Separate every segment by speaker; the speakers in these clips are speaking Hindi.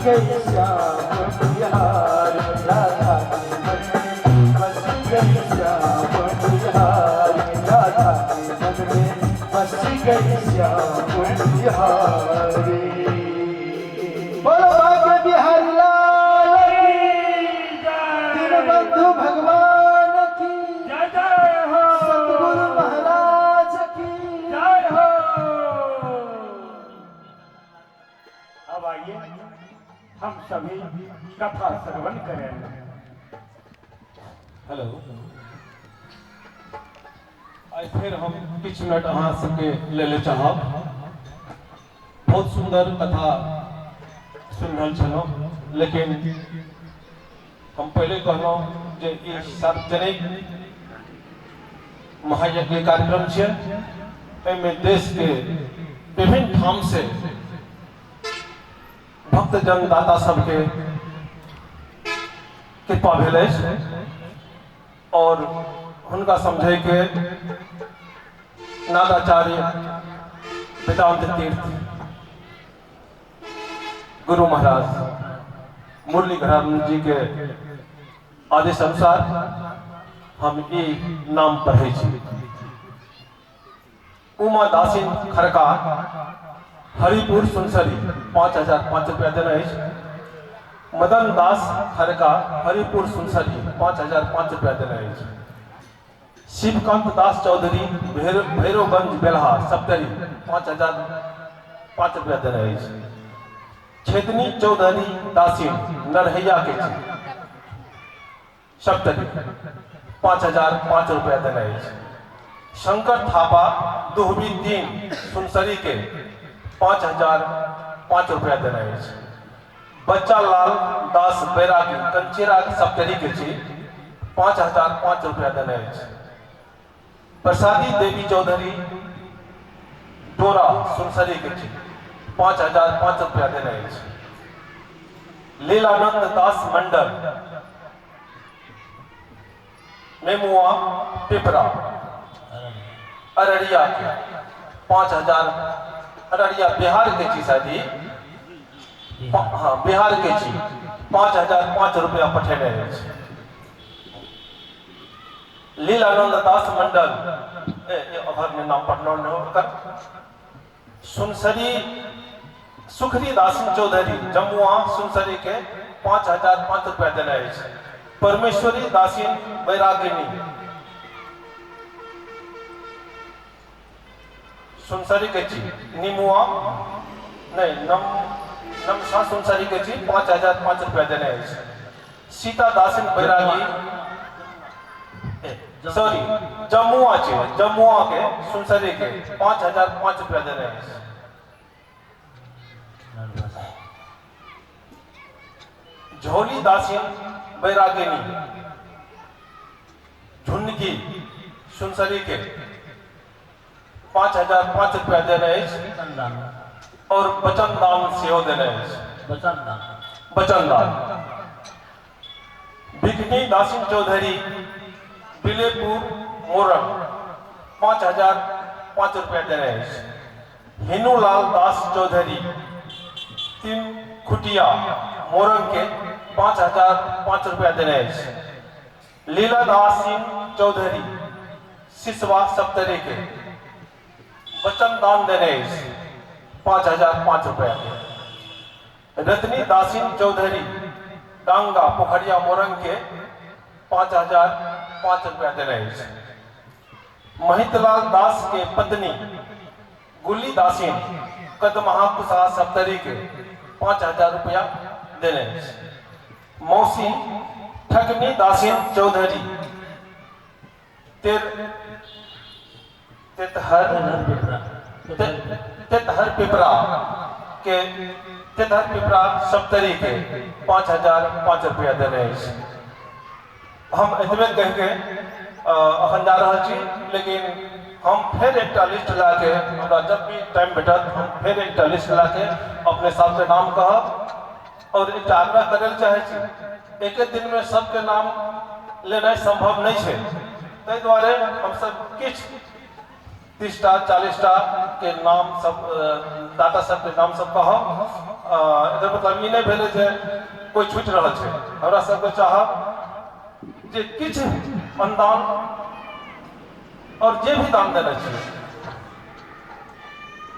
Speaker 1: गई श्याम बिहारी राधा के मन में बस गई श्याम बिहारी राधा के मन में बस गई श्याम बिहारी। बोलो भाग्य बिहारी लाल की दीनबंधु भगवान की
Speaker 2: जय जय हो,
Speaker 1: सतगुरु महाराज की
Speaker 2: जय हो। अब आइए हम सभी कथा श्रवण करें।
Speaker 3: हेलो, आज फिर हम किछ मिनट अहाँ सबके ले चाहब। बहुत सुंदर कथा सुन रहल छलहुँ, लेकिन हम पहले कहलहुँ जे ई सार्वजनिक महायज्ञ कार्यक्रम छै। एहिमे देश के विभिन्न ठाम से भक्तजन दाता सबके कृपा भेल अछि और हुनका समझे के नादाचार्य वेदांत तीर्थ गुरु महाराज मुरलीधरानंद जी के आदेश अनुसार हम ई नाम पढ़े छी। उमा दासिन खरका हरिपुर सुनसरी 5005 रुपया देने अछि। मदन दास खरका हरिपुर सुनसरी 5005 रुपया देने अछि। शिवकांत दास चौधरी भैरवगंज बेल्हा सप्तरी 5005 रुपया देने अछि। छेदनी चौधरी दासिन नरहैया के सप्तरी 5005 रुपया देने अछि। शंकर थापा दुहबी 3 सुनसरी के 5005 रुपया देने अछि। बच्चा लाल दास बैरागी कंचेरा सप्तरी के 5005 रुपया देने अछि। प्रसादी देवी चौधरी डोरा सुनसरी के 5005 रुपया देने अछि। लीलानंद दास मंडल मेमुआ पिपरा अररिया के 5000 अररिया बिहार के छी शादी, हाँ बिहार के छी 5005 रुपया पठेने अछि। लीलानंद दास मंडल अभर में नाम पढ़ना न होकर सुनसरी सुखरी दासिन चौधरी जमुआ सुनसरी के 5005 रुपया देने अछि। परमेश्वरी दासिन बैरागिनी सुनसरी के छी निमुआ नहीं नमसा सुनसरी के छी 5005 रुपया देने अछि। सीता दासिन बैरागी सॉरी जमुआ छी जमुआ के सुनसरी के 5005 रुपया देने अछि। झोली दासिन बैरागिनी झुनकी सुनसरी के 5005 रुपया देने अछि। और वचन दान सेहो देने अछि। वचन दान बिकनी दासिन चौधरी बिलेपुर मोरन 5005 रुपया देने अछि। हिनूलाल दास चौधरी 3 खुटिया मोरन के 5005 रुपया देने अछि। लीला दासिन चौधरी सिसवा सप्तरी के वचन दान देने अछि 5005 रुपया। रत्नी दासिन चौधरी डांगा पोखरिया मोरंग के 5005 रुपया देने अछि। महितलाल दास के पत्नी गुली दासिन कदमहा कुशा सप्तरी के 5000 रुपया देने अछि। मौसी ठगनी दासिन चौधरी तेतहर पिपरा के तेतहर पिपरा सप्तरी के 5005 रुपया देने अछि। हम एतबे कह के अखन जा रहल छी, लेकिन हम फिर एक लिस्ट ला के हमरा जब भी टाइम भेटत हम फिर एक लिस्ट ला के अपने साथ से नाम कहब और एक आग्रह करे चाहे छी। एक दिन में सबके नाम लेना संभव नहीं है, ताहि द्वारे हम सब किछ 30टा 40टा के नाम सब दाता सब के नाम सब कहब एकर मतलब ई नहीं भेले जे कोई छूट रहा है। हमरा सबके चाहब जे किछ अनुदान और जे भी दान देने छै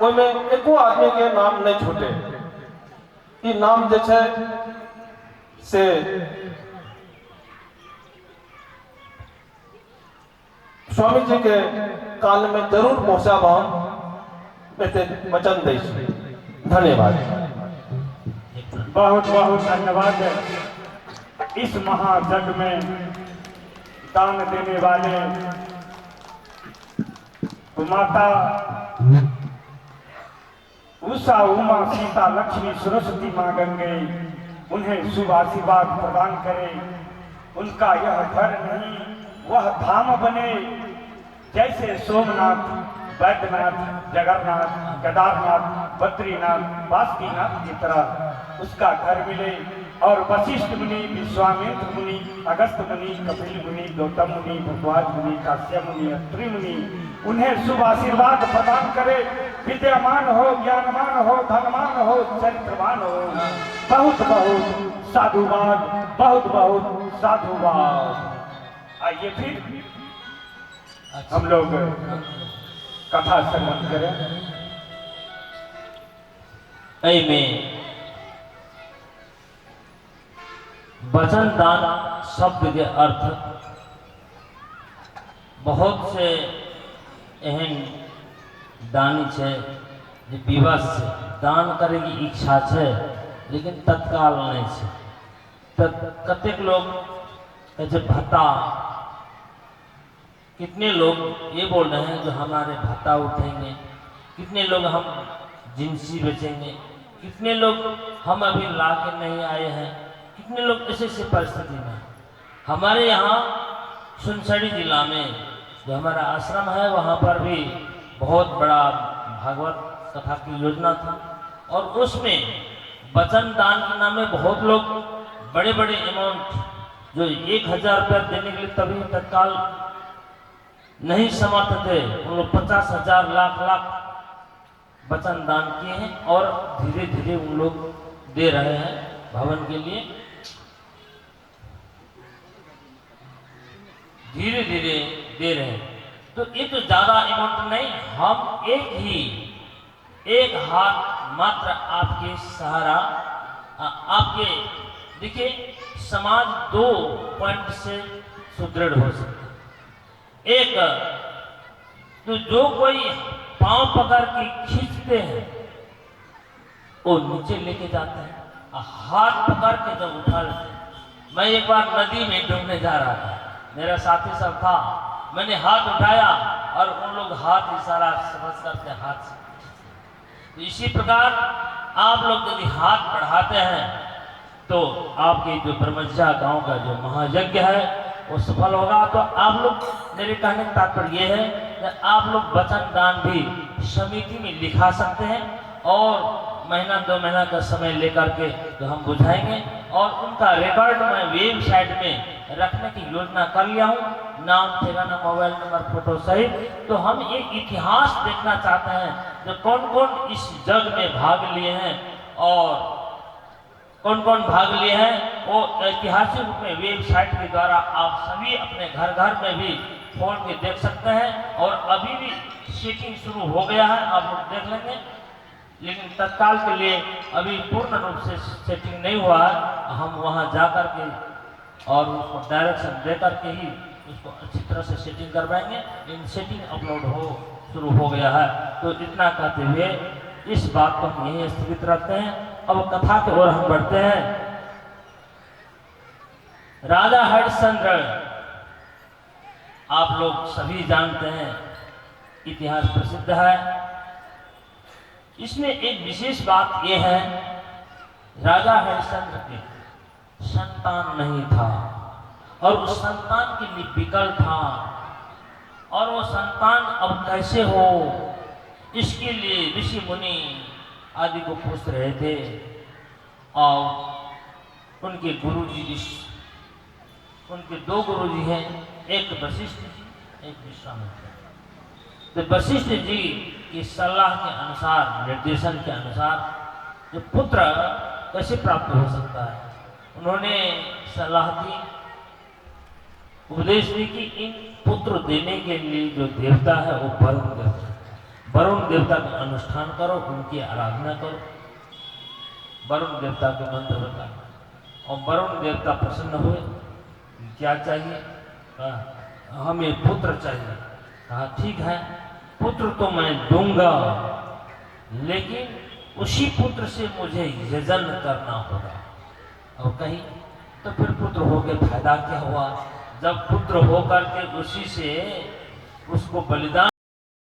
Speaker 3: ओहिमे एको आदमी के नाम नहीं छूटे। ई नाम जे छै से स्वामी जी के काल में जरूर पहुंचाब हम एते वचन दै छी। धन्यवाद।
Speaker 2: बहुत बहुत धन्यवाद। इस महाजग में दान देने वाले माता उषा, उमा, सीता, लक्ष्मी, सरस्वती माँ गंगे उन्हें शुभ आशीर्वाद प्रदान करे। उनका यह घर नहीं वह धाम बने, जैसे सोमनाथ, वैद्यनाथ, जगन्नाथ, केदारनाथ, बद्रीनाथ, बासुकीनाथ की तरह उसका घर मिले। और वशिष्ठ मुनि, विश्वामित्र मुनि, अगस्त मुनि, कपिल मुनि, गौतम मुनि, भरद्वाज मुनि, काश्यप मुनि, अत्रि मुनि उन्हें शुभ आशीर्वाद प्रदान करे। विद्यामान हो, ज्ञानमान हो, धनवान हो, चरित्रवान हो। बहुत बहुत साधुवाद, बहुत बहुत साधुवाद। आइए फिर हम लोग कथा श्रवण करें।
Speaker 4: में वचन दान शब्द के अर्थ बहुत से एहन दानी है जे विवश से दान करे की इच्छा है लेकिन तत्काल नहीं है। कतेक लोग कहते भत्ता, कितने लोग ये बोल रहे हैं जो हमारे भत्ता उठेंगे, कितने लोग हम जिंसी बेचेंगे, कितने लोग हम अभी ला के नहीं आए हैं, कितने लोग ऐसे ऐसे परिस्थिति में। हमारे यहाँ सुनसरी जिला में जो हमारा आश्रम है वहाँ पर भी बहुत बड़ा भागवत कथा की योजना था और उसमें वचन दान के नाम में बहुत लोग बड़े बड़े अमाउंट जो 1000 रुपया देने के लिए तभी तत्काल नहीं समर्थ थे, उन लोग 50,000 लाख वचन दान किए हैं और धीरे धीरे उन लोग दे रहे हैं भवन के लिए। धीरे धीरे दे रहे हैं तो ये तो ज्यादा अमाउंट नहीं, हम एक हाथ मात्र आपके सहारा आपके देखिए समाज 2 पॉइंट से सुदृढ़ हो सकता है। एक तो जो कोई पांव पकड़ के खींचते हैं वो नीचे लेके जाते हैं, हाथ पकड़ के जब उठा लेते हैं। मैं एक बार नदी में डूबने जा रहा था, मेरा साथी सब था, मैंने हाथ उठाया और उन लोग हाथ इशारा समझ करके हाथ से। तो इसी प्रकार आप लोग यदि हाथ बढ़ाते हैं तो आपके जो ब्रह्मज्ञा गांव का जो महायज्ञ है वो सफल होगा। तो आप लोग, मेरे कहने का तात्पर्य ये है कि आप लोग वचन दान भी समिति में लिखा सकते हैं और महीना 2 महीना का समय लेकर के तो हम बुझाएंगे और उनका रिकॉर्ड मैं वेबसाइट में रखने की योजना कर लिया हूँ, नाम, ठिकाना, मोबाइल नंबर, फोटो सहित। तो हम एक इतिहास देखना चाहते हैं जो कौन कौन इस जग में भाग लिए हैं और कौन कौन भाग लिए हैं, वो ऐतिहासिक रूप में वेबसाइट के द्वारा आप सभी अपने घर घर में भी खोल के देख सकते हैं। और अभी भी सेटिंग शुरू हो गया है, आप लोग देख लेंगे, लेकिन तत्काल के लिए अभी पूर्ण रूप से सेटिंग नहीं हुआ है। हम वहां जा कर के और उसको डायरेक्शन दे करके ही उसको अच्छी तरह से सेटिंग करवाएंगे। इन सेटिंग अपलोड हो शुरू हो गया है। तो इतना कहते हुए इस बात को हम यहीं स्थगित रखते हैं। अब कथा की ओर हम बढ़ते हैं। राजा हरिश्चंद्र आप लोग सभी जानते हैं, इतिहास प्रसिद्ध है। इसमें एक विशेष बात यह है, राजा हरिश्चंद्र के संतान नहीं था और उस संतान के लिए विकल था और वो संतान अब कैसे हो इसके लिए ऋषि मुनि आदि को पूछ रहे थे। और उनके गुरुजी, उनके 2 गुरुजी हैं, एक वशिष्ठ जी, एक विश्वामित्र। तो वशिष्ठ जी की सलाह के अनुसार, निर्देशन के अनुसार जो पुत्र कैसे प्राप्त हो सकता है, उन्होंने सलाह दी, उपदेश दी कि इन पुत्र देने के लिए जो देवता है वो वरुण देवता, वरुण देवता का अनुष्ठान करो, उनकी आराधना करो, वरुण देवता के मंत्र बता। और वरुण देवता प्रसन्न हुए, क्या चाहिए? कहा हमें पुत्र चाहिए। कहा ठीक है, पुत्र तो मैं दूंगा, लेकिन उसी पुत्र से मुझे यजन करना होगा। और कहीं तो फिर पुत्र होके फायदा क्या हुआ, जब पुत्र होकर के उसी से उसको बलिदान